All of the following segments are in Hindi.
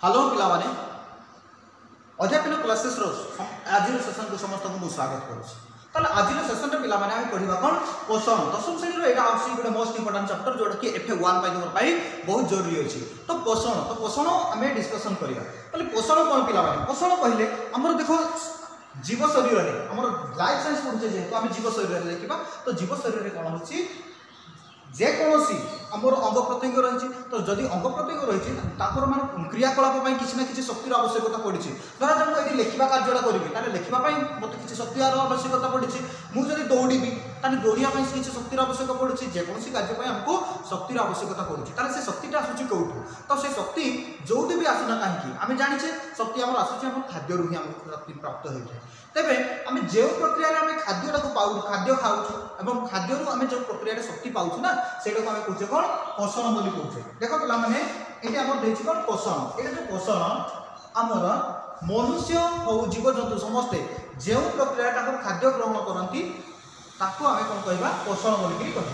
हेलो पिलाने अध्यापन क्लासेस आज सेसन को समस्त को स्वागत करुँ। आज सेसन में पिलाने आम पढ़ा कौन पोषण दशम श्रेणी यहाँ गोटे मोस्ट इंपोर्टाट चैप्टर जोटा कि FA1 बहुत जरूरी अच्छी। तो पोषण आम डिस्कसन करा पोषण कौन पिलाने पोषण कहले आमर देख जीव शरीर में आम लाइफ साइंस पढ़ुचे जेहेतु आम जीव शरीर में देखा तो जीव शरीर में कौन हो जेकोसी आमर अंग प्रत्यंग रही तो जदि अंग प्रत्यंग रही मान क्रियाकलाप किसी ना कि शक्तिर आवश्यकता पड़ी धरा जाऊ ये लिखा कार्यटा करी लिखापी मत कि शक्तिर आवश्यकता पड़ी मुझे दौड़ी दौड़ा किसी शक्तिर आवश्यकता पड़ी जेकोसी कार्य आमको शक्तिर आवश्यकता पड़ी से शक्ति आसूँ कौटू तो से शक्ति जो भी आसुना कहीं आम जाचे शक्ति आम आसूँ खाद्य ही आमको शक्ति प्राप्त होता है। तेरे आम जो प्रक्रिया खाद्य पाऊ खाद्य खाऊ खाद्य आम जो प्रक्रिया शक्ति पाऊँ ना से आम कहे कौन पोषण बोली कहे। देख पाने ये आम देखिए कौन पोषण ये जो पोषण आमर मनुष्य हो जीव जंतु समस्ते जो प्रक्रिया खाद्य ग्रहण करती आम कौन कह पोषण बोलिक कह।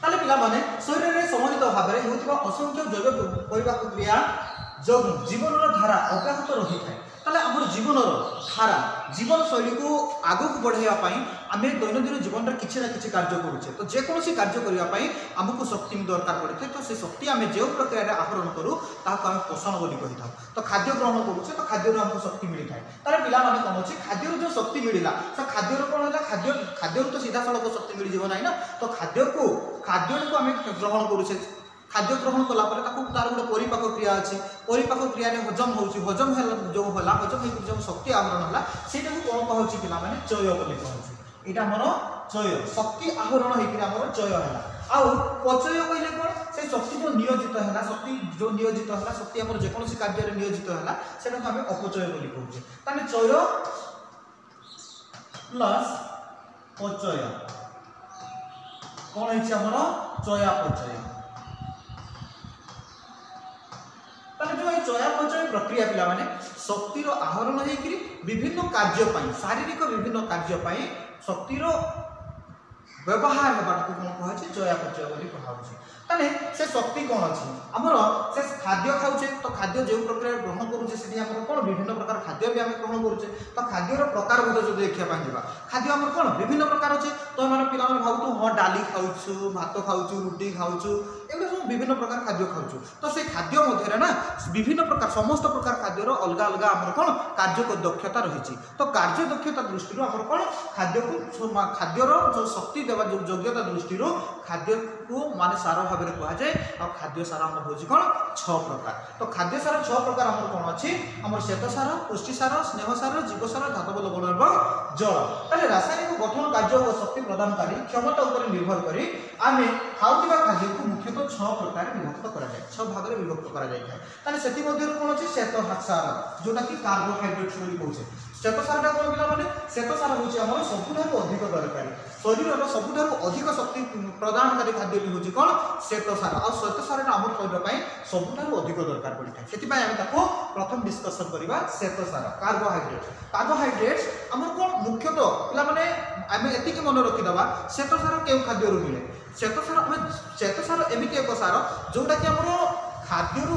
पाने शरीर में सम्मिलित भाव में होता असंख्य जैव क्रिया जो जीवन धारा अब्याहत रही है आम जीवन धारा जीवन शैली को आगक बढ़ाई आम दैनंदिन जीवन में किसी ना कि कार्य करुचे तो जेकोसी कार्य करने आमको शक्ति दरकार पड़े थे तो से शक्ति आम जो प्रक्रिया आहरण करूँ आम पोषण बोली कही था। तो खाद्य ग्रहण करुचे तो खाद्य आमको शक्ति मिली है तार पिला कौन अच्छे खाद्य जो शक्ति मिलला तो खाद्य कौन है खाद्य तो सीधा सड़क शक्ति मिल जाए ना तो खाद्य को आम ग्रहण करुचे खाद्य ग्रहण कलापर तार गोटे परिपाक क्रिया अच्छी परिपाक क्रिया हजम हजम जो है हजम जो शक्ति आहरण है सीटा को कौन कहे पिला चय बोली कहे यहाँ आमर चय शक्ति आहरण होकर चय है अपचय कहले कौन से शक्ति जो नियोजित है शक्ति जो नियोजित है शक्ति आम जेकोसी कार्य नियोजित है से आम अपचय बोली कहे। ताने चय प्लस पचय कौन है चयापचय जो चयापचय प्रक्रिया पिला माने शक्तिर आहरण होकर विभिन्न कार्य शारीरिक विभिन्न कार्य शक्तिर व्यवहार होगा कौन कहे चयापचय बोली कहुचे। ताने से शक्ति कौन अच्छी आमर से खाद्य खाऊे तो खाद्य जो प्रक्रिया ग्रहण करुचे से कौन विभिन्न प्रकार खाद्य भी आम ग्रहण करुचे तो खाद्यर प्रकार जो देखा जा खाद्य आम कौन विभिन्न प्रकार अच्छे तो मैंने पिला भावु हाँ डाली खाऊँ भात खाऊँ रुटी खाऊँ एगुड़ा सब विभिन्न प्रकार खाद्य खाऊँ तो से खाद्य मध्य ना विभिन्न प्रकार समस्त प्रकार खाद्यर अलग अलग आम कौन कार्य दक्षता रही तो कार्य दक्षता दृष्टि आम कौन खाद्य को खाद्यर जो शक्ति देवा जो योग्यता दृष्टि खाद्य को माने सार भाव में कहुए और खाद्य सार आम हूँ कौन 6 प्रकार। तो खाद्य सार 6 प्रकार आम कौन अच्छी आम श्वेत सार पुष्टि सार स्नेह सार जीव सार धातव लवण और जल ताले रासायनिक गठन कार्य और शक्ति प्रदानकारी क्षमता उपर निर्भर करी आम खाऊा खाद्य को मुख्यतः 6 प्रकार विभक्त करा जाए 6 भाग में विभक्त करा जाए ताले सेति मध्य कौन अच्छे श्वेत सार जोटा कि कार्बोहाइड्रेट्स बोली कहे। श्वेत सारटा कौन पिला माने श्वेत सार हूँ आम सबुठ अधिक दरकारी शरीर सबुठ अधिक शक्ति प्रदानकारी खाद्य भी हूँ कौन श्वेत सार आ श्वेत सारटा आम शरीर सबुठ अधिक दरकार पड़ी है से आम प्रथम डिस्कसन करवा श्वेत सार कार्बोहाइड्रेट्स आम कौन मुख्यतः पिला माने आम एतिक मन रखीदे श्वेत सार क्यों खाद्य मिले श्वेत सार एमती एक सार जोटा कि आम खाद्य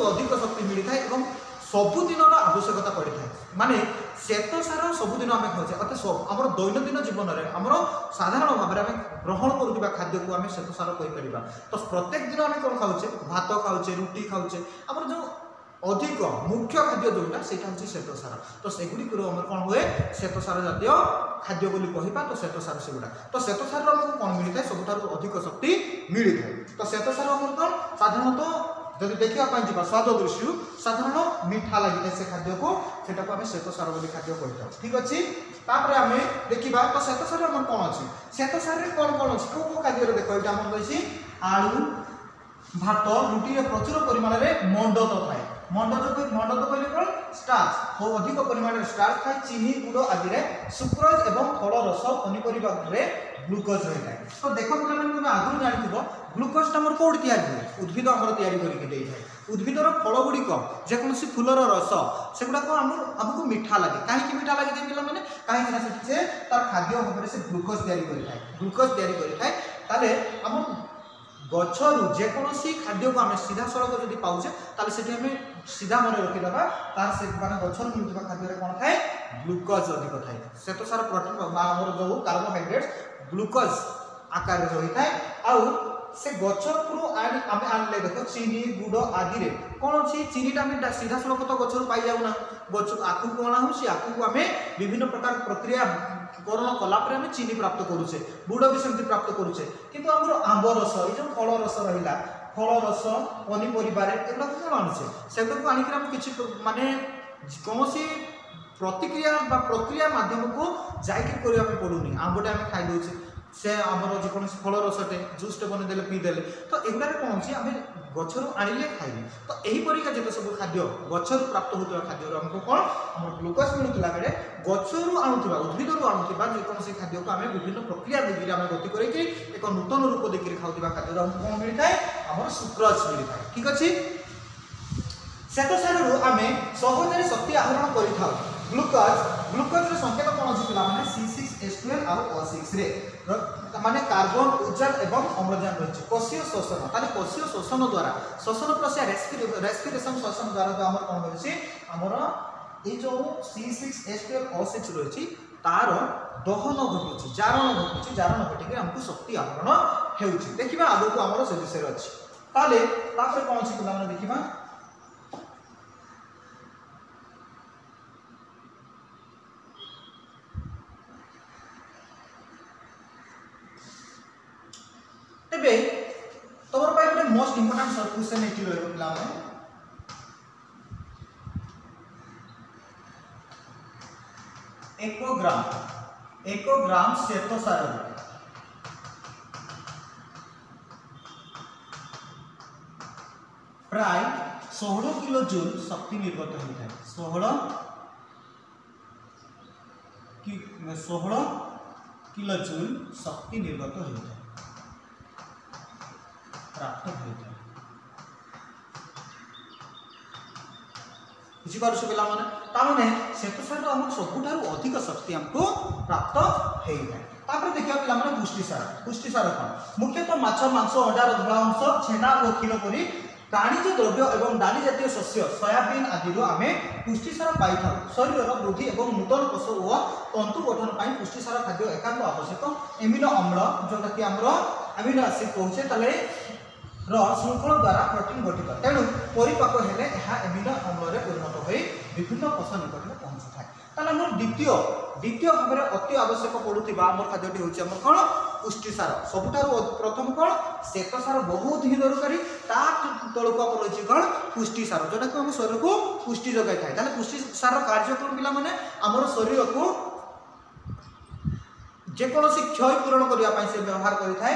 अधिक शक्ति मिलता है सबुदिन आवश्यकता पड़ी था माने श्वेत सार सबुदिन आम खाऊे अर्थात आम दैनंदिन जीवन में आम साधारण भाव में आम ग्रहण करुवा खाद्य को आम श्वेत सार कहीपर तो प्रत्येक दिन आम कौन खाऊे भात खाऊे रुटी खाऊे आम जो अधिक मुख्य खाद्य जोटा से हूँ श्वेत सार तो सेगुड़ी कौन हुए श्वेत सार जातीय खाद्य बोली कहवा तो श्वेत सार से गुड़ा तो श्वेत सार आमको कौन मिलता है सबुठ अधिक शक्ति मिलता है। तो श्वेत सार आम कौन साधारणतः जब देखापी जा स्वाद दृष्टि साधारण मीठा लगी से खाद्य को सेटा को आम श्वेत सार बोली खाद्य कही ठीक अच्छे। तापर आम देखा तो श्वेत सार आम कौन अच्छी श्वेत सार कौन कौन अच्छी कौ कौ खाद्य देख ये आम रही आलू भात रुटी प्रचुर परिमाण में मंड तो थाए मंड तो कहले कौन स्टार्च बहुत अधिक परिमाण स्टार्च थाए चीनी गुड़ आदि सुक्रोज और फल रस पनीपरिया ग्लूकोज रही है। तो देख पे तुम आगुरी जानी ग्लूकोजटा आम कौटी या उद्भिद आम तैयारी उद्भिदर फल गुड़िक जेकोसी फूलर रस सेगुड़ाक आमको मीठा लगे कहीं मीठा लगे पे कहीं तार खाद्य भाव से ग्लूकोज तैयारी ग्लूकोज तैयारी आम गचरु जेकोसी खाद्य को आम सीधा सड़क जब पाचे ताले से आम सीधा मन रखीदा तार से माने गचरु मिलुवा खाद्य कौन थाए ग्लूकोज अधिक थाए श्वेतसार प्रोटीन आमर जो कार्बोहाइड्रेट्स ग्लूकोज आकार रही थाए आउ से गचरु आम आनले देख चीनी गुड़ आदि रे कौन अच्छी चीनीटा आम सीधा सड़क तो गचरु पाई जाऊना गच आखु को अणा हो आखु को आम विभिन्न प्रकार प्रक्रिया करण कलापर आम चीनी प्राप्त करुचे गुड़ भी सेमती प्राप्त करुचे किंतु आमर आंब रस ये जो फल रस रहा फल रस पनीपरिबार एगुड़ा कौन आणुचे सेगुड़ा आणिक आम किसी माने कौन प्रतिक्रिया प्रक्रिया माध्यम को जाकि करने पड़ूनी आंबटे आम खाईदे से आमर जेकोसी फल रसटे जूसटे बनईदे पीदेले तो एगुड़ा कौन अच्छी आम गचरु आनिले खाइबे तो यहीपरिका जिते सब खाद्य गचरु प्राप्त होता खाद्य आमको कौन आम ग्लूकोज मिलूला बेले गचरु आणुवा उद्भिदर आणुवा जेकोसी खाद्य को आम विभिन्न प्रक्रिया विधि आम गति करके एक नूतन रूप देखिए खाऊा खाद्य आमको कौन मिलता है आम सुक्रोज मिलता है ठीक अच्छे श्वेतसार आम सहज शक्ति आहरण कर ग्लूकोज ग्लूकोज संकेत कौन अच्छी पे C6H12 आउ O6 रे माने कार्बन उर्जन एवं अम्लजान रही कोशीय शोषण ताले कोशीय शोषण द्वारा श्वसन प्रक्रिया रेस्पिरेशन श्वसन द्वारा जो आमर कौन होछि आमर ए जो C6H12 O6 रही तार दहन घटुछि जारण घटिक हमको शक्ति आहरण हेउछि देखिबा आगो को आमर से विषय अछि ताले तापर कौन अछि पिला माने देखिबा तेबे तमर पाई गोटे most important shirt question eighty रहबो पिला माने 1 ग्राम श्वेतसार प्राय 16 किलो जूल शक्ति निर्गत होता है 16 किलो जूल शक्ति निर्गत होता है प्राप्त होता है बुझीपार पिला माने ताने श्वेतसार आम सबुठार अधिक शक्ति हमको प्राप्त होता है तापर देखिए पिला माने पुष्टिसार कौन मुख्यतः माछ मांस अंडार धला अंश छेना और क्षीर परी प्राणीज द्रव्य एवं डाली जातीय शस्य सोयाबीन आदि आम पुष्टिसार पाई था शरीर वृद्धि और नूतन कोष और तंतु गठन पर पुष्टिसार खाद्य एकांत आवश्यक एमिनो अम्ल जोटा कि आमर अमीनो एसिड कहूचे ताले श्रृंखल द्वारा प्रोटीन गठित तेणु परिपाक हेले एमिनो अम्ल परिणत हो विभिन्न कोष निकट में पहुंची थाए ताले आम द्वितीय भाव में अति आवश्यक पड़ुवा आम खाद्यटी हूँ आम कौन पुष्टिसार सबुठार प्रथम कौन श्वेतसार बहुत ही दरकारी तलू आम रही कौन पुष्टिसार जोटा कि आम शरीर को पुष्टि जगाई थाए पुष्टिसार कार्यक्रम पिला माने आमर शरीर को जेकोसी क्षय पूरण करने से व्यवहार करें क्षय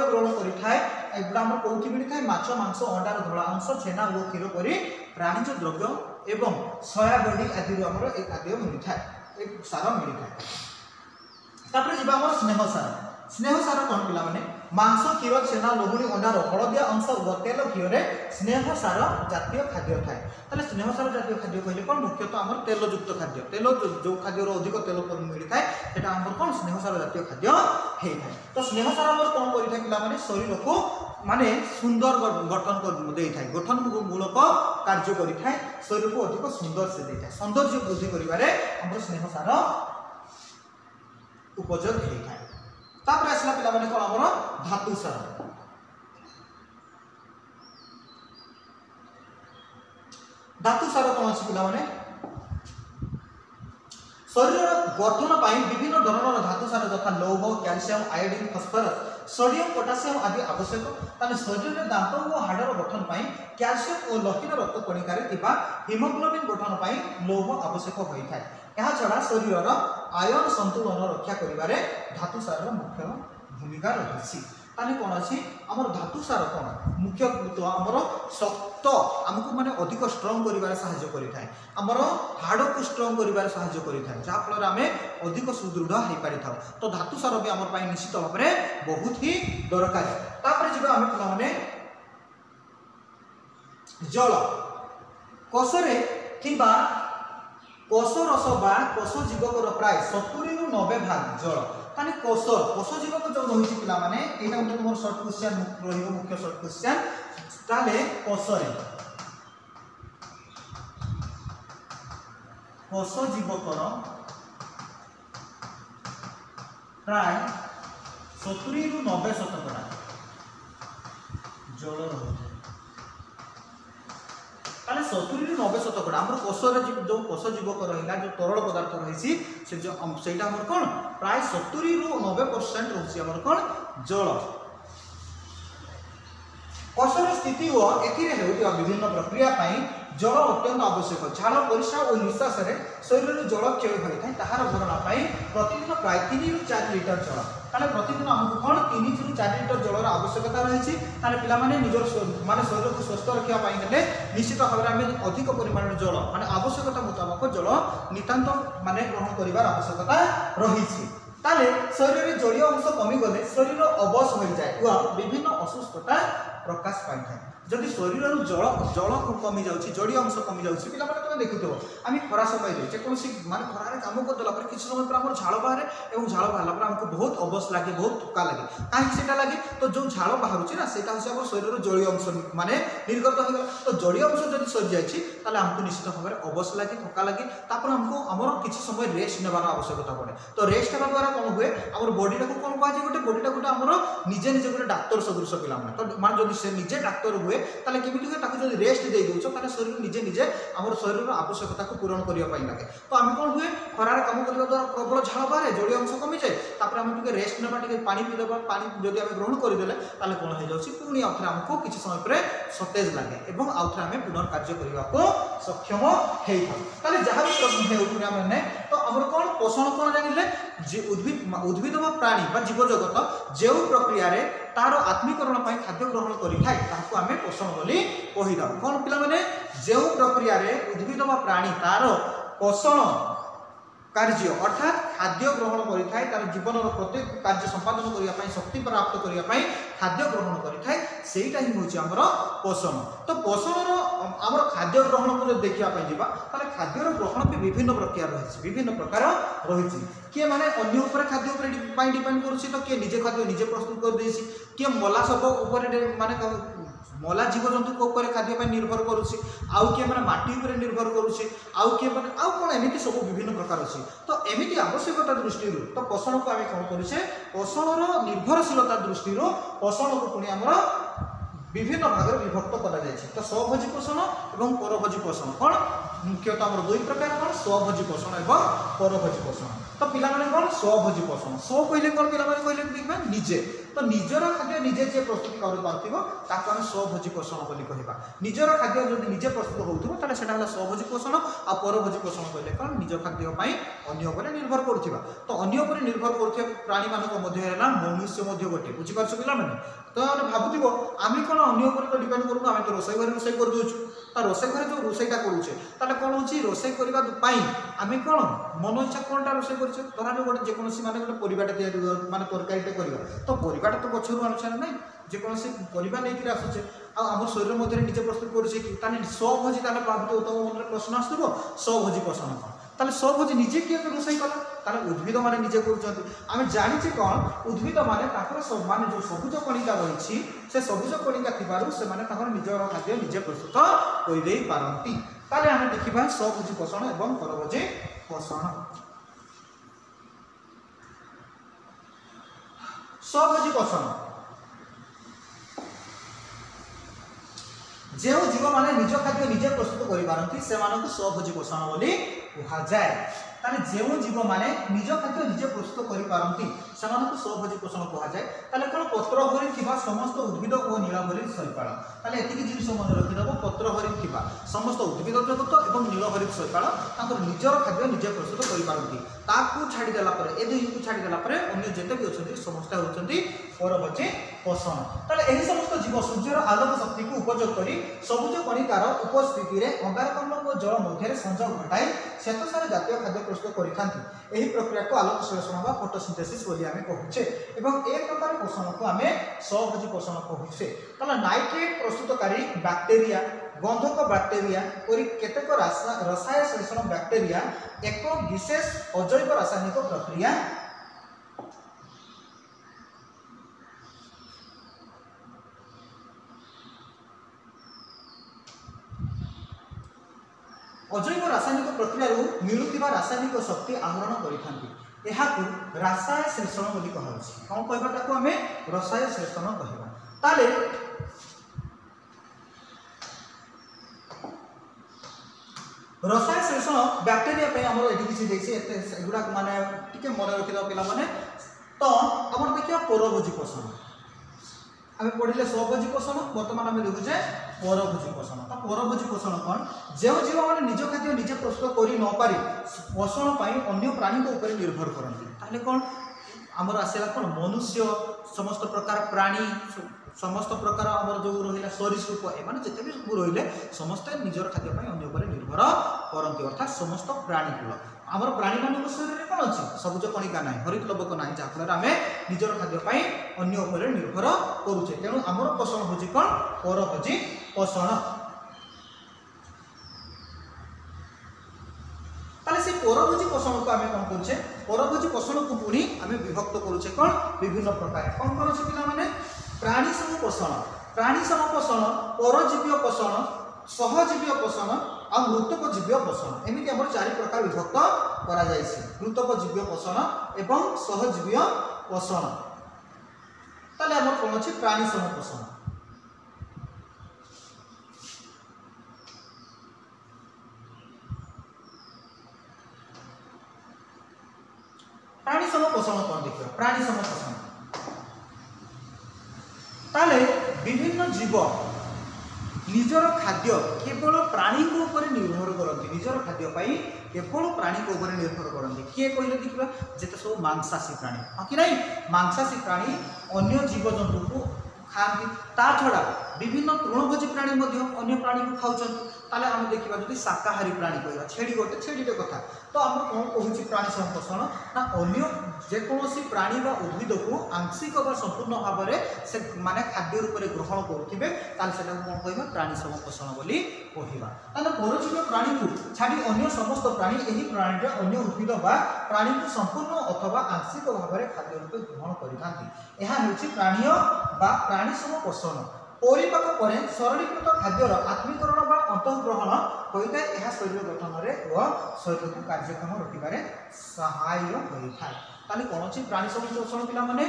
पूरण करें कौटी मिलता है माछ मांस अंडार धला अंश छेना और क्षीर परी प्राणीज द्रव्य एवं सोयाबीन आदि आमर एक खाद्य मिलता है एक सार मिलता है स्नेहसार कौन पिला माने मांस क्षीर छेना लहुणी अंडार हलदिया अंश और तेल घीरे स्नेहसार जातीय खाद्य थाए ताले स्नेहसार जातीय खाद्य कहले कौन मुख्यतः आमर तेलयुक्त खाद्य तेल जो खाद्य अधिक तेल मिलता है सेटा आमर कौन स्नेहसार जातीय खाद्य होता है तो स्नेहसार आमर कौन करिथाय पिला माने शरीर को माने सुंदर गठन दे थाए गठन मूलक कार्य करिथाय शरीर को अधिक सुंदर से देता है सौंदर्य वृद्धि करिवारे आमर स्नेहसार उपयोग होता है तापर आसला पिला माने कौन आमर धातुसार कौन अच्छी पिला माने शरीर गठन पर विभिन्न धरण धातुसार यथा लौह calcium iodine phosphorus sodium potassium आदि आवश्यक ताने शरीर में दांत और हाड़र गठन पर कैल्शियम और लौहिक रक्त कणिकार हिमोग्लोबिन गठन पर लौह आवश्यक होता है यह छड़ा शरीर आयन संतुलन रक्षा करिवारे धातुसार मुख्य भूमिका रही ताने कौन अच्छी आमर धातुसार कौन मुख्य आमर शक्त आमको माने अधिक स्ट्रंग करिवारे सहायता करिथाय आमर हाड़ को स्ट्रंग करिवारे सहायता करिथाय जा फल आमे अधिक सुदृढ़ हो पारि थाउ तो धातुसार भी आमर पाई निश्चित भाव में बहुत ही दरकारी तापर जिबा आमे पिला माने जल कोषरे कोष रस बा कोष जीवकर प्राय 70 ରୁ 90 भाग जल ताने कोष जीवक जो रही पिला माने एटा गोटे तुम शॉर्ट क्वेश्चन रहिबो मुख्य शॉर्ट क्वेश्चन ताले कोष जीवकर प्राय 70 रु 90% जल रही ताले 70 रु 90% आम कोषर जो कोष जीवक रहा जो तरल पदार्थ रही से जो सेटा हमर कोन प्राय 70 रु 90% रही हमर कोन जल कोषर स्थिति व एथिरे हेउतिया विभिन्न प्रक्रिया पाई जल अत्यंत आवश्यक झाड़ परिश्रा और निश्वास शरीर जल क्षय होता है ताहार भरणा प्रतिदिन प्राय 3 रु 4 लिटर जल ताले प्रतिदिन आमको कौन 3 रु 4 लिटर जलर आवश्यकता रही ताले पिला माने निजर माने शरीर को स्वस्थ रखा हेले निश्चित भाव में अधिक परिमाण जल माने आवश्यकता मुताबक जल नितांत माने ग्रहण करिवार आवश्यकता रही ताले शरीर में जलीय अंश कमी गले शरीर अवश हो जाए व विभिन्न असुस्थता प्रकाश पाई था जदि शरीर जल जल कमी जाऊँगी जलीय अंश कमी जाऊँगी पिला माने तुम देखुव आम खरा समय जेकोसी माने खरार काम करदेला कि समय पर आम झाड़ बाहर और झाड़ बाहर आमको बहुत अवश लगे बहुत थका लगे कहीं लगे तो जो झाड़ बाहर ना से शरीर जलीय अंश माने निर्गत हो तो जलीय अंश जब सरी जाए आमको निश्चित भाव में अवश लगे थका लगे आमको आमर किसी समय रेस्ट नेबार आवश्यकता पड़े तो रेस्ट होगा द्वारा कौन हुए आम बॉडी को कौन कहुए गोटे बॉडी गोटे आमर निजे निजे गोटे डाक्तर सदृश पिला तो मान जब से निजे डाक्तर हुए ताले केमिति हुए ताको जदि रेस्ट दे दोछ ताले शरीर निजे निजे हमर शरीर आवश्यकता को पूरण करिया पाई लागे तो आम कौन हुए खरार काम करबा द्वारा प्रबल झाड़ बाहर जलीय अंश कमी जाए तापर आम टिके रेस्ट नेबा टिके पानी पी देबा पानी जदि आम ग्रहण कर देले ताले कोन हो जाउछि पुनी आउथरा हमको किछि समय पर सतेज लागे एवं आउथरा हम पुनः कार्य करबा को सक्षम हेइ था ताले जहा भी प्रश्न हे उठुरा माने तो हमर कोन पोषण कोन जानिले जे उद्भिद व प्राणी बा जीव जगत जे प्रक्रिया रे तार आत्मीकरण पाई खाद्य ग्रहण करिथाय ताको आमे पोषण बोली कहिदा कोन पिला माने जे प्रक्रिया रे उद्भिद व प्राणी तार पोषण कार्य अर्थात खाद्य ग्रहण करिथाय तार जीवन प्रत्येक कार्य संपादन करिया पाई शक्ति प्राप्त करिया पाई खाद्य ग्रहण करिथाय सेटा ही होची हमर पोषण तो पोषण रो हमर खाद्य ग्रहण को देखिया पाई जिबा ताले खाद्य रो ग्रहण भी विभिन्न प्रक्रिया रहिछि विभिन्न प्रकार रहिछि के माने अन्य ऊपर खाद्य ऊपर पाई डिपेंड करूछि तो के निजे खाद्य निजे प्रस्तुत कर देछि के मला सब ऊपर माने मला जीव जंतु को ऊपर खाद्य पर निर्भर करुछि आउ के माने माटी ऊपर निर्भर करुछि आउ के माने आउ कोन एमिति सब विभिन्न प्रकार अछि तो एमिति आवश्यकता दृष्टि तो पोषण को आमे कोन करिसे पोषण रो निर्भरशीलता दृष्टि पोषण को पुनी हमर विभिन्न भाग में विभक्त करा जायछि तो स्वभोजी पोषण एवं परभोजी पोषण कोन मुख्यतः हमर दुई प्रकार कोन स्वभोजी पोषण एवं परभोजी पोषण तो पिला माने कोन स्वभोजी पोषण स्व कहले कोन पिला माने कहले देखबा निजे तो निजर खाद्य निजे जे प्रस्तुत कर पारथिबो ताको हम स्वभोजी पोषण बोली कहबा निजर खाद्य जदि निजे प्रस्तुत होउथबो ताले सेटा हला स्वभोजी पोषण आ परभोजी पोषण कहले कोन निज खाद्य पई अन्य ऊपर निर्भर करथिबा तो अन्य ऊपर निर्भर करथिबा प्राणी मानक मध्य हैला मनुष्य मध्य गोटे बुझि पारछ पिला माने तो हम भाबुथिबो आमी कोन अन्य ऊपर तो डिपेंड करू आमे तो रोसई घरे रोसई कर दोछु ता रोसई घरे जो रोसईटा करूछे ताले कोन होची रोसई करबा पाई आमे कोन मन इच्छा कोनटा रोसई करछे तोरा जो गोटे जे कोनसी माने गोटे परिबाटा तयारी माने तरकारीटा करबा तो परिबाटा तो गछरु अनुसार नै जे कोनसी परिबा नै कि आसुछे आ हमर शरीर मध्य निजे प्रस्तुत करछे कि ताने स्वभोजी ताले भाबुतो तो मन प्रश्न आसतबो स्वभोजी पोषण ताले स्वभोजी निजे किए रोसई कला ताले उद्भिद माने निजे करूछंती आमे जानिचे कोन उद्भिद माने ताकर सब माने जो सबुज कणिका रहिछि से सबुज कणिका थिबारु से माने ताकर निजर खाद्य निजे प्रस्तुत करि देई पारंती ताले आमे देखिबा स्वभोजी पोषण एवं परभोजी पोषण स्वभोजी पोषण जो जीव माने निज खाद्य निजे प्रस्तुत करि पारंती से मानक स्वभोजी पोषण बोली कहा जाए ताले जो जीव माने निज खाद्य निजे प्रस्तुत करि पारंती से मानक स्वभोजी पोषण कहा जाए ताले कोन पत्र भरि थिबा समस्त उद्भिद ओ नीलभरी शैवाल ताले एतिकी जिनिस मन रखि दबो पत्र भरि थिबा समस्त उद्भिद जगत एवं नीलभरी शैवाल ताकर निजर खाद्य निजे प्रस्तुत करि पारंती ताकू छाडी देला परे ए दुई को छाडी देला परे अन्य जेते भी अछंती समस्त होचंती परभोजी पोषण ताले एही समस्त जीव सूर्यर आलोक शक्ति को उपयोग करी सबुज कणिकार उपस्थिति रे अंगारकाम्ल और जल मध्य संयोग घटाई श्वेतसार जातीय खाद्य प्रस्तुत करिथांती एही प्रक्रिया को आलोक संश्लेषण बा फोटोसिंथेसिस बोली आमे कहूचे एवं एक प्रकार पोषण को आमे स्वभोजी पोषण कहूचे ताले नाइट्रेट प्रस्तुतकारी बैक्टीरिया गंधक बैक्टीरिया और केतेक रसायन संश्लेषण बैक्टीरिया एक विशेष अजैव रासायनिक प्रक्रिया अजैव रासायनिक प्रक्रिया मिलुवा रासायनिक शक्ति आहरण करिथांती एहाकू रासाय श्लेषण बोली कहाउछि। कौन कहबा ताको हमें रसाय श्लेषण कहबा। ताले रसाय श्लेषण बैक्टेरिया पे हमर एठी किछि देछि एगुडा माने टिके मन रखि दो पिला माने तो हमर देखिया परभोजी पोषण आम पढ़िले स्वभोजी पोषण बर्तमान आम देखुचे परभोजी पोषण। तो परभोजी पोषण कौन जो जीव मैंने निज खाद्य निजे प्रस्तुत कर न पारि पोषण पर अन्य प्राणी उपर निर्भर करती ताले कौन आमर आसला कौन मनुष्य समस्त प्रकार प्राणी समस्त प्रकार आमर जो रहा सरीसृप एम जिते भी सब रही समस्ते निजर खाद्य अन्य उपर निर्भर करती अर्थात समस्त प्राणीकूल आमर प्राणी मान शरीर में कौन अच्छी सबुज कणिका ना हरित लवक ना जहाँफल आम निजर खाद्य अन्य उपर निर्भर करुचे तेणु आमर पोषण हूँ कौन परभोजी पोषण। ताले से परभोजी पोषण को आम कौन करुचे परभोजी पोषण को पुणी आम विभक्त करुचे कौन विभिन्न प्रकार कौन कौन अच्छे पिला प्राणी सम पोषण परजीवी पोषण सहजीवी पोषण और मृतक जीव्य पोषण एमती आम 4 प्रकार विभक्त करा जायछि मृतक जीव्य पोषण एवं सहजीवी पोषण। ताले आम कौन अच्छे प्राणी सम पोषण प्राणी सम पोषण कौन देखिए प्राणी सम पोषण ताले विभिन्न जीव निजर खाद्य केवल प्राणी को ऊपर निर्भर करती निजर खाद्य पाई केवल प्राणी को ऊपर निर्भर करती किए कहले देखिबा जेते सब मांसाशी प्राणी हाँ कि नहीं मांसाशी प्राणी अन्य जीव जंतु को खाती ता छड़ा विभिन्न तृणभोजी प्राणी अन्य प्राणी को खाऊँ ताले आम देखा जो शाकाहारी प्राणी कहवा छेड़ी गोटे छेड़ीटे कथा तो आम कौन कहूँ प्राणी संपोषण ना अन्य जेकोसी प्राणी व उद्भिद को आंशिक व संपूर्ण भाव में से माने खाद्य रूप में ग्रहण करुवे से कौन कह प्राणी संपोषण बोली कहवा। परजीवी प्राणी को छाड़ी अन्य समस्त प्राणी यही प्राणी अन्य उद्भिद व प्राणी को संपूर्ण अथवा आंशिक भाव में खाद्य रूप ग्रहण करते हैं प्राणीय बा प्राणी संपोषण। परिपाक पर सरलीकृत खाद्यर आत्मीकरण व अंतःग्रहण होता है यह शरीर गठन में व शरीर को कार्यक्षम रखिबारे सहाय होता है। ताली कौन अच्छी प्राणी संपोषण पिला माने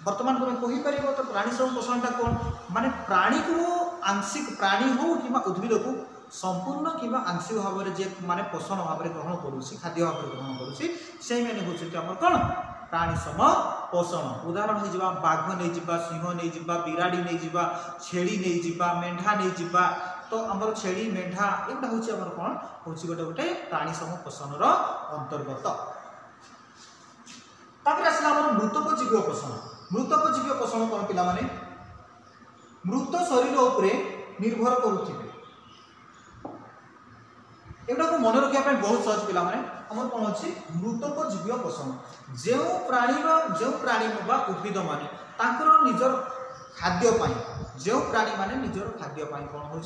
वर्तमान तुम कही पार तो प्राणी संपोषणटा कौन माने प्राणी को आंशिक प्राणी हो कि उद्भिद को संपूर्ण कि आंशिक भाव में जे माने पोषण भाव में ग्रहण करुँच खाद्य भाव में ग्रहण करुँच से मैंने हूँ कौन प्राणी सम पोषण। उदाहरण हो बाघ नहीं जावा सिंह नहीं जावा बिराड़ी नहीं जावा छेड़ी नहीं जावा मेढ़ा नहीं जावा तो आमर छेड़ी मेढ़ा एगुटा हूँ कौन हूँ गोटे गोटे प्राणी सम पोषण अंतर्गत। तापर आसला मृतक जीव पोषण। मृतक जीव पोषण कौन पिला माने मृत शरीर उपरे निर्भर करुथिबे एगुड़ा को मन रखा बहुत सहज पिला माने आमर कौन अच्छी मृतक जीव पोषण जो प्राणी बा उद्भिद माने तांकर निजर खाद्यपाई जो प्राणी माने निजर खाद्यपाई कौन हो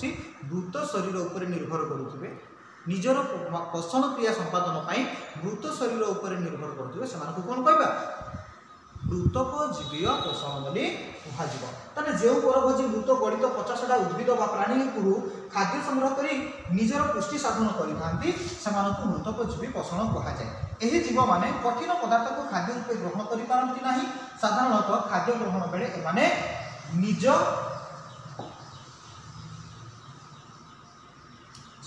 मृत शरीर उपर निर्भर करुथिबे निजर पोषण क्रिया संपादन पाई मृत शरीर उपर निर्भर करुथिबे सेमानकु कौन कहबा मृतक जीवीय पोषण बोली कहुजिबो। ताने जो परभोजी मृत गणित 50टा उद्भिद बा प्राणी को खाद्य संग्रह करी निजर पुष्टि साधन करिथांती सेमानकु मृतक जीवी पोषण कहुजाए। एही जीव माने कठिन पदार्थ को खाद्य रूप ग्रहण करि पारंती नाही साधारणतः खाद्य ग्रहण बेले एमाने निज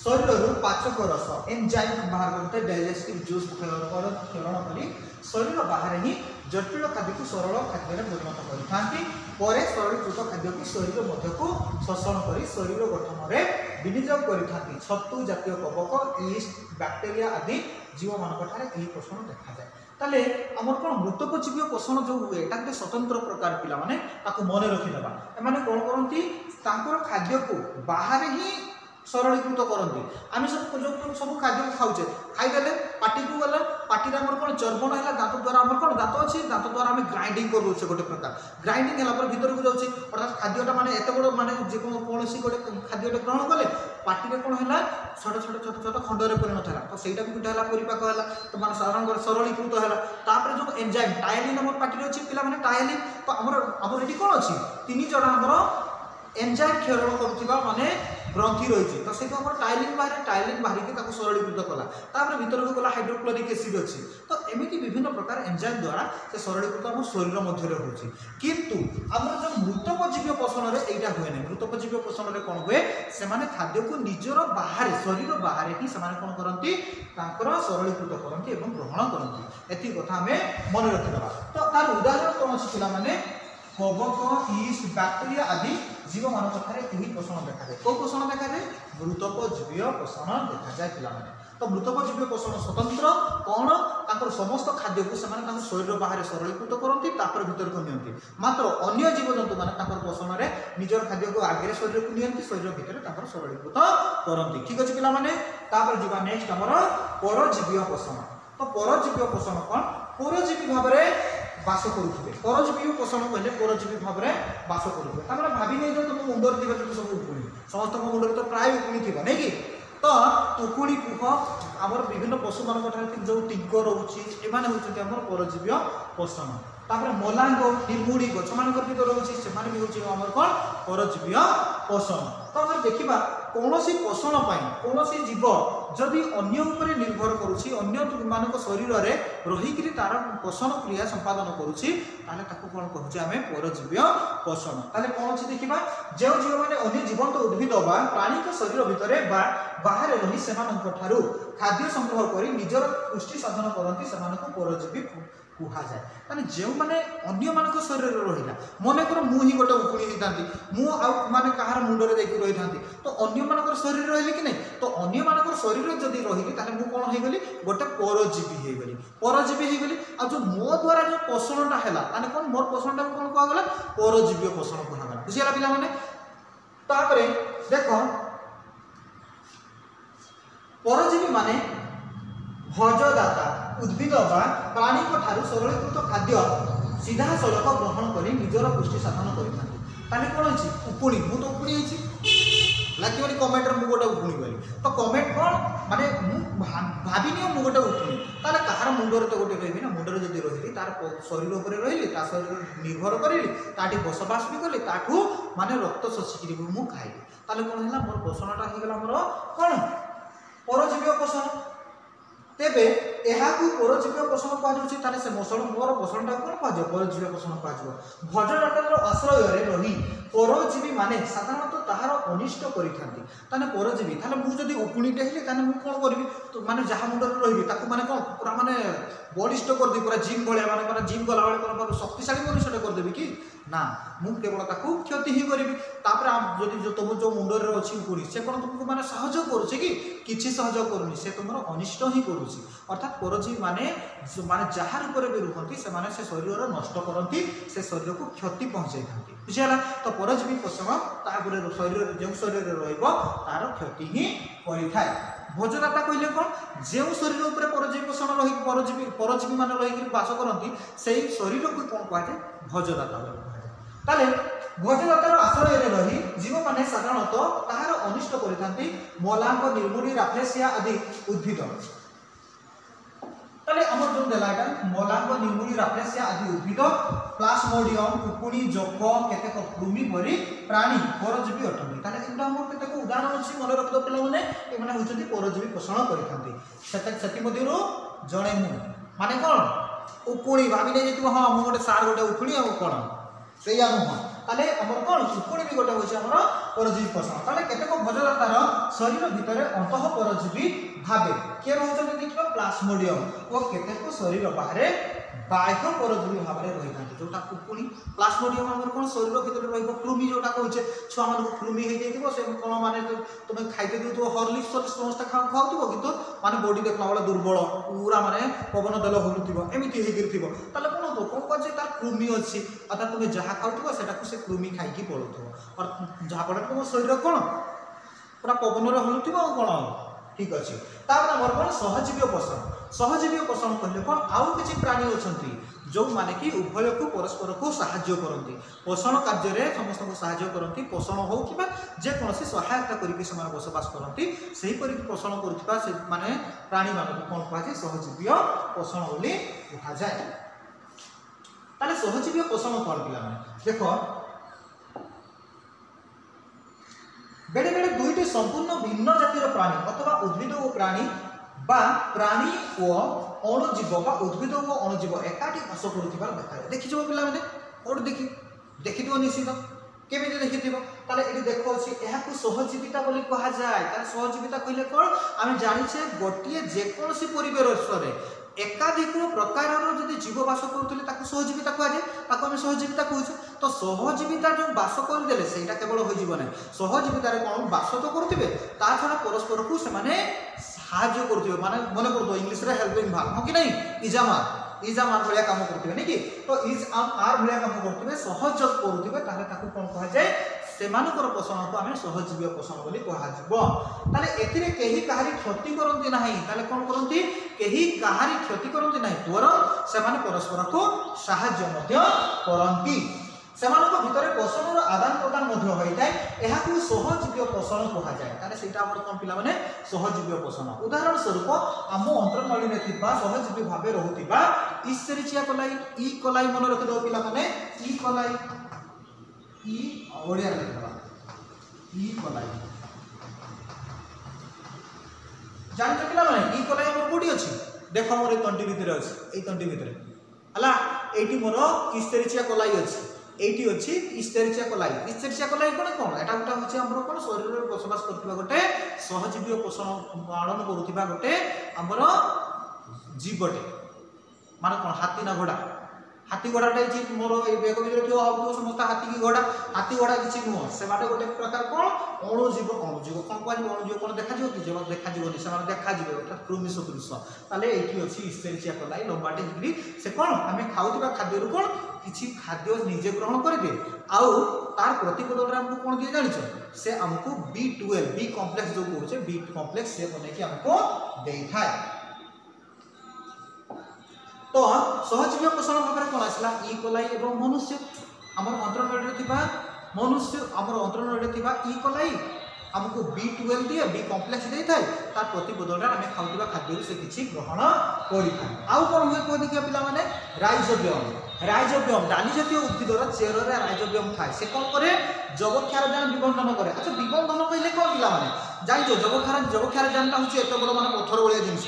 शरीर पाचक रस एंजाइम बाहर करते डाइजेस्टिव जूस क्षरण करी शरीर बाहर ही जटिल खाद्य को सरल खाद्य में परिणत करते सरलीकृत खाद्य को शरीर मध्य को शोषण कर शरीर गठन में विनियोग करते छतु जातीय कवक ईस्ट बैक्टेरिया आदि जीव मान पोषण देखा जाए। ताले आमर कौन मृतक जीव पोषण जो हुए गोटे स्वतंत्र प्रकार पिला माने ताको मन रखिदेबा एमाने कौन करती खाद्य को बाहर ही सरलीकृत करती आम सब खाद्य खाऊे खाईदे पाटी को गला पाटी आम कौन चर्बण है दाँत द्वारा आम कौन दाँत अच्छी दाँत द्वारा आम ग्राइंडिंग कर दूचे गोटे प्रकार ग्राइंडिंग है भीतर को जाऊँगी अर्थात खाद्यटा माने एत बड़ माने कौन गोटे खाद्यटे ग्रहण कले पाटी कौन है छोट छोट छोट छोट खंडर परिणत है तो सहीटा भी गोटे परिपाक है तो माने साधारण सरलीकृत है जो एंजाइम टायलिन आम पाटी अच्छी पिला माने टायलिन तो आमर ये कौन अच्छी 3 जन आमर एंजाइम क्षरण करुवा माने ग्रंथि रही तो से टाइलिन बाहर के सरलीकृत कला भीतर को गला हाइड्रोक्लोरिक एसिड अच्छी तो एमती विभिन्न प्रकार एंजाइम द्वारा से सरलीकृत आम शरीर मध्य हो किंतु आम जो मृतपजीवी पोषण में यहाँ हुए ना मृतपजीवी पोषण में कौन हुए से खाद्य को निजर बाहर शरीर बाहर ही कौन करती सरलीकृत करती और ग्रहण करती एति कथा आम मन रखिदा तो तार उदाहरण कौन अच्छी पे कवक ईस्ट बैक्टेरिया आदि जीव मान पोषण देखा जाए कौ पोषण देखा जाए मृतपजीवी पोषण देखा जाए पे तो मृतपजीवी पोषण स्वतंत्र कौन समस्त खाद्य को शरीर बाहर सरलीकृत करती भीतर को नियंती मात्र अन्य जीवजंतु मैंने पोषण में निजर खाद्य को आगे शरीर को नियंती शरीर भितर सरलीकृत करती ठीक अच्छे पाने जावा नेक्स्ट आमर परजीवी पोषण तो परजीवी पोषण कौन परजीवी भाव में बास करुवे परजीवी पोषण कहले परजीवी भाव में बास करुवे भावी नहीं जो तुम मुंडर थी सब उकुणी समस्त मुंडर तो प्राय उकुणी थी नहीं कि तो उकुणी कुह आम विभिन्न पशु मान जो टिंक रोचे एम हूँ परजीवी पोषण मलांग निर्मुड़ी गछ मान रोचे से आम कौन परजीवी पोषण तो आम देखा कौन पोषण कौन जीव जदि अन्य उपरे निर्भर करुच्ची अन्य मान शरीर में रहीकि तार पोषण क्रिया संपादन करुच्ची कौन कहूँ आम परजीवी पोषण ताले कौन अच्छी देखा जो जीव मैंने अन्य जीवंत उद्भिद बा प्राणी शरीर भितर बाहर रही से खाद्य संग्रह कर निजर पुष्टि साधन करती से परजीवी कहुए माने जो मैंने अन्य मान शरीर रहा मनकर मुझे गोटे उकुणी होता मुझे कहार मुंडे देखिए रही था तो अन्य मान शरीर रही कि नहीं तो अन्य मान शरीर जदि रही मुझे कौन हो गली गोटे परजीवी होगली परजीवी होगली आ जो मो द्वारा जो पोषणटा है कौन मोर पोषणटा कौन कहगला परजीवी पोषण कहगला बुझीगला पिला माने तापरे देख परजीवी माने भोजदाता उद्भिद बा प्राणी सरलीकृत खाद्य सीधा सड़क ग्रहण कर निजर पुष्टि साधन करें कौन अच्छी उकुणी मुझे तो उकुणी लगे कमेंट मुझे गोटे उकुणी करी तो कमेंट कौन माने भाविनी मुझे गोटे उकुणी ताले कहार मुंडर तो गोटे रही ना मुंडर जब रही तार शरीर उपर रही शरीर निर्भर करी बसवास भी कली ताठू माने रक्त शोषिकी मुझे खाइली ताले कौन है मोर पोषणटा होगा मोर कौन परजीवी पोषण तेबे यहाकू परजीवी पोषण कहुच्छे से मोर पोषणटा कौन कह परजीवी पोषण कह भोजदातार आश्रय रही परजीवी माने साधारणतः ताहार अनिष्ट करें परजीवी मुझे उकुणीटे हेल्ले मुझे कौन करी तो माने जहाँ मुंडर रही माने कौन पूरा माने बलिष्ठ करदेवी पूरा जिम भाया माने जिम गला बेले शक्तिशाली मनुष्य करदेवी कि ना मुझे केवल क्षति ही करी जदि तुम जो मुंडर अच्छी उकुणी से कौन तुमको मैंने सहयोग करुचे कि सहयोग करूनी से तुम अनिष्ट ही करुच्ची अर्थात परजीवी माने जार भी रुहती से शरीर नष्ट करती से शरीर को क्षति पहुँचाई था बुझीगला तो परजीवी पोषण शरीर जो शरीर तार क्षति ही करें भोजदाता कहले कौन जो शरीर उपर परजीवी पोषण रही परजीवी मान रही बास करती से शरीर को कौन कहुए भोजदाता ताले भोजदातार आश्रय रही जीव मैंने साधारणतः ताहार अनिष्ट करते मलांग निर्मुड़ी राफ्लेसिया आदि उद्भिद ताले आमर जो देला मलांग निर्मुड़ी राफ्लेसिया आदि उद्भिद प्लाज्मोडियम उकुणी जोक केतेक कृमि परी प्राणी परजीवी अटंती ताले एटा हमर केतेक उदाहरण अछि मन रखदो पिला माने ए माने होचंती परजीवी पोषण करिथांती सेति मध्यरु जणे मु माने कोन उकुणी भाबी नै जेतु हां मु गोटे सार गोटे उकुणी आ कोन सेया नुह ताले हमर कोन उकुणी भी गोटे होछि हमर परजीवी पोषण ताले केतेक भोजदातार शरीर भितर अंतः परजीवी भाबे के रहउछन देखिबा प्लाज्मोडियम ओ केतेक शरीर बाहर बाह्य परजीवी भाव में रही था जोटा उकुणी प्लाज्मोडियम आम कौन शरीर भीतर रही कृमि जोटा कहे छुआ मान कृमि हो जाए से कौन माने तुम खाइते दे हॉर्लिक्स समस्त खाऊ कि माने बॉडी देखला बेला दुर्बल पूरा माने पवन दल हलुव एमती होकर कौन तो कौन कहे तार कृमि अच्छी अर्थात तुम जहाँ खाऊ से कृमि खाई पड़ो और जहाँफल तुम शरीर कौन पूरा पवन हलुव कौन ठीक अच्छे तापर कौन सहजीवी पोषण सहजीवी पोषण कहले कौन आउ किसी प्राणी अच्छा जो माने कि उभय को परस्पर को साहाय्य करती पोषण कार्य समस्त को साहाय्य करती पोषण हो कि जेकोसी सहायता करके बसवास करती से पोषण कर माने प्राणी मान कौन कहुए सहजीवी पोषण बोली कहुए ताले सहजीवी पोषण कौन पिला देख बेले बेले दुईटी संपूर्ण भिन्न जातिर प्राणी अथवा उद्भिद और प्राणी बा प्राणी और अणुजीव बा उद्भिद और अणुजीव एकाठी बास करुवा देखा देखिज पिला मैंने और देखि निश्चित केमी देखि ये देखो सहजीविता बोली कह जाए सहजीविता कहले कौन आम जाचे गोटे जेकोसी परिवेश एकाधिक प्रकार जब जीव बास करुले सहजीविता कहुए आम सहजीविता कहूँ तो सहजीविता जो बास करदे से केवल हो सहजीवितार कौन बास तो करुवे ता छड़ा परस्पर को साहाय्य करुवे माने मन कर इंग्लीश रे हेल्पिंग भाग हाँ कि नहीं इजामार भाया काम करुवे नहीं कि तो इज आर भाया काम करुवे सहयोग करुवे कौन कह जाए सेमानकर पोषण को आम सहजीवी पोषण बोली कह एथिरे केही कहारी क्षति करती ना कौन करती केही कहारी क्षति करती ना वरं सेमाने परस्पर को साहाय्य करती सेमानक भितर पोषण आदान प्रदान होता है यह सहजीवी पोषण कह जाए से कौन पिला माने सहजीवी पोषण उदाहरण स्वरूप आम अंतरनली में सहजीवी भाव रोकवा इसेरिचिया कोलाई ई कोलाई मन रखिद पिला माने ई कोलाई ई ओडिया लिखवा ई कोलाई जानते पिला माने ई कोलाई हमर कोडी अछि देखो मोर तंटी भितर अछि ए तंटी भितर हला एटी मोर इस्तेरिचिया कोलाई अछि एटी अछि इस्तेरिचिया कोलाई कोन कोन एटा गोटा होछि हमर कोन शरीर रे बसवास करथिबा गोटे सहजीवी पोषण पालन करूथिबा गोटे हमर जीवटे माने कोन हाथी ना घोड़ा हाथी घोड़ाटा मोर बेग भितर थी समस्त हाथी की हाथी घोड़ा किसी नुह से बाटे गोटे प्रकार कौन अणुजीव कौन कह अणुजीव कौन देखा कि जब देखा से देखा अर्थात कृमि सदृश ताले ये अच्छी इस्तेरिचिया कोलाई लंबाटे जी से कौन आम खाऊा खाद्य कौन किसी खाद्य निजे ग्रहण करेंगे आउ तार प्रतिबदल आमको कौन दिए जान से आमको B12 बी कम्प्लेक्स जो कहे बी कम्प्लेक्स से बनई आमको दे था तो सहजीवी पोषण भाव कौन आसला ई कोलाई एवं मनुष्य आमर अंतरनली मनुष्य आमर अंतरनली ई कोलाई आमको B12 दिए बी कम्प्लेक्स दे था तार प्रतिबदल आम खाऊा खाद्य से किसी ग्रहण कर आउ कौन हुए कह देखिए पिला माने राइजोबियम डाली जातीय उद्भिदर चेर राइजोबियम थाए से कौन करे जबक्षार जान विबंधन करे अच्छा विबंधन कहले कौन पिला माने जाइज जबक्षार जानटा हूँ एत बड़ मान पथर भाया जिनस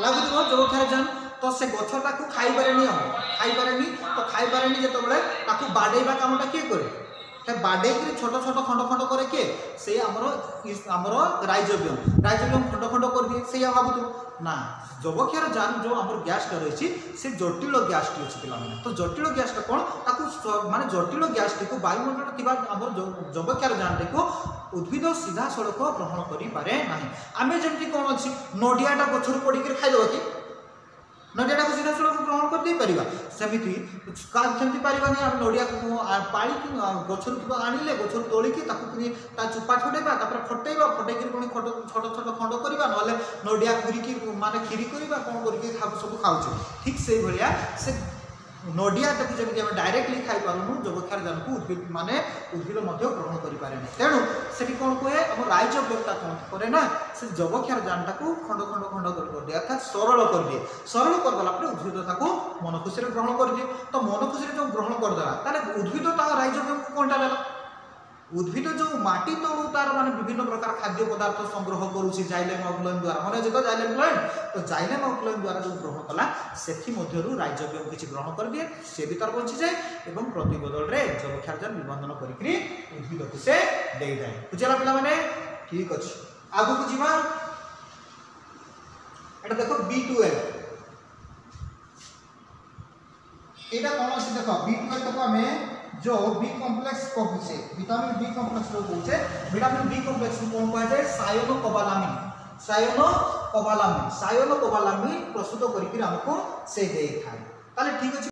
लगुव जबक्षार जान तो से गछटा को खाई पारे तो खाई पारे जो बाड़ेबा कामटा किए करे बाड़े छोट छोट खंड खंड करे किए से आमर राइजोबियम खंड खंड कर दिए से भावुँ ना जबक्षार जान जो आम गैसटा रही से जटिल गैसटी अच्छी पे तो जटिल गैसटा कौन माने जटिल गैसटी को वायुमंडल आम जबक्षार जानटी को उद्भिद सीधा सड़क ग्रहण करें ना आम जमी कौन अच्छी नडियाटा गचर पड़ी खाईदे कि नडियाटा को सीधा सड़क ग्रहण कर सेमती पारानी आम नडिया पाड़ी गचर आनिले गचर तोलिकी चुपा छुटेबा फटेबा फटेक छोट छोट खंड करवा ना नडिया घूरिकी माने खीरी करवा कौन करके सब खाऊ ठीक से भाया से नडिया टाक जमी डायरेक्टली खाई पारूँ जबक्षार जान को उद्भिद माने उद्भिद ग्रहण करें तेणु से कौन कहे आम राइजोबियमटा कौन करे ना से जबक्षार जानटा को खंड खंड खंड कर दिए अर्थात सरल कर दिए सरल करदेला उद्भिदता को मन खुशी ग्रहण कर दिए तो मन खुशी जो ग्रहण करदेला ताले उद्भिदता राइजोबियम को कौनटा देला उद्भिद जो माटी तलू तार माने विभिन्न प्रकार खाद्य पदार्थ संग्रह करुच्ची जाइलेम ऑक्लोइन द्वारा मन जो जाइलेम ऑक्लोइन तो जाइलेम ऑक्लोइन द्वारा जो ग्रहण कला से राइजोबियम किसी ग्रहण कर दिए से भी तार बंची जाए और प्रतिबदल में जबक्षार जान विबंधन करी उद्भिद को से दे जाए बुझेगा पिला माने ठीक अच्छे आगु को जीवा एटा देखो B12 एटा कौन अच्छी देख B12 तक आम जो बी कम्प्लेक्स कहूचे विटामिन बी कम्प्लेक्स जो कहूचे विटामिन बी कम्प्लेक्स को कौन कह जाए सायनो कोबालामिन प्रस्तुत करके हमको से दे था ठीक अच्छे।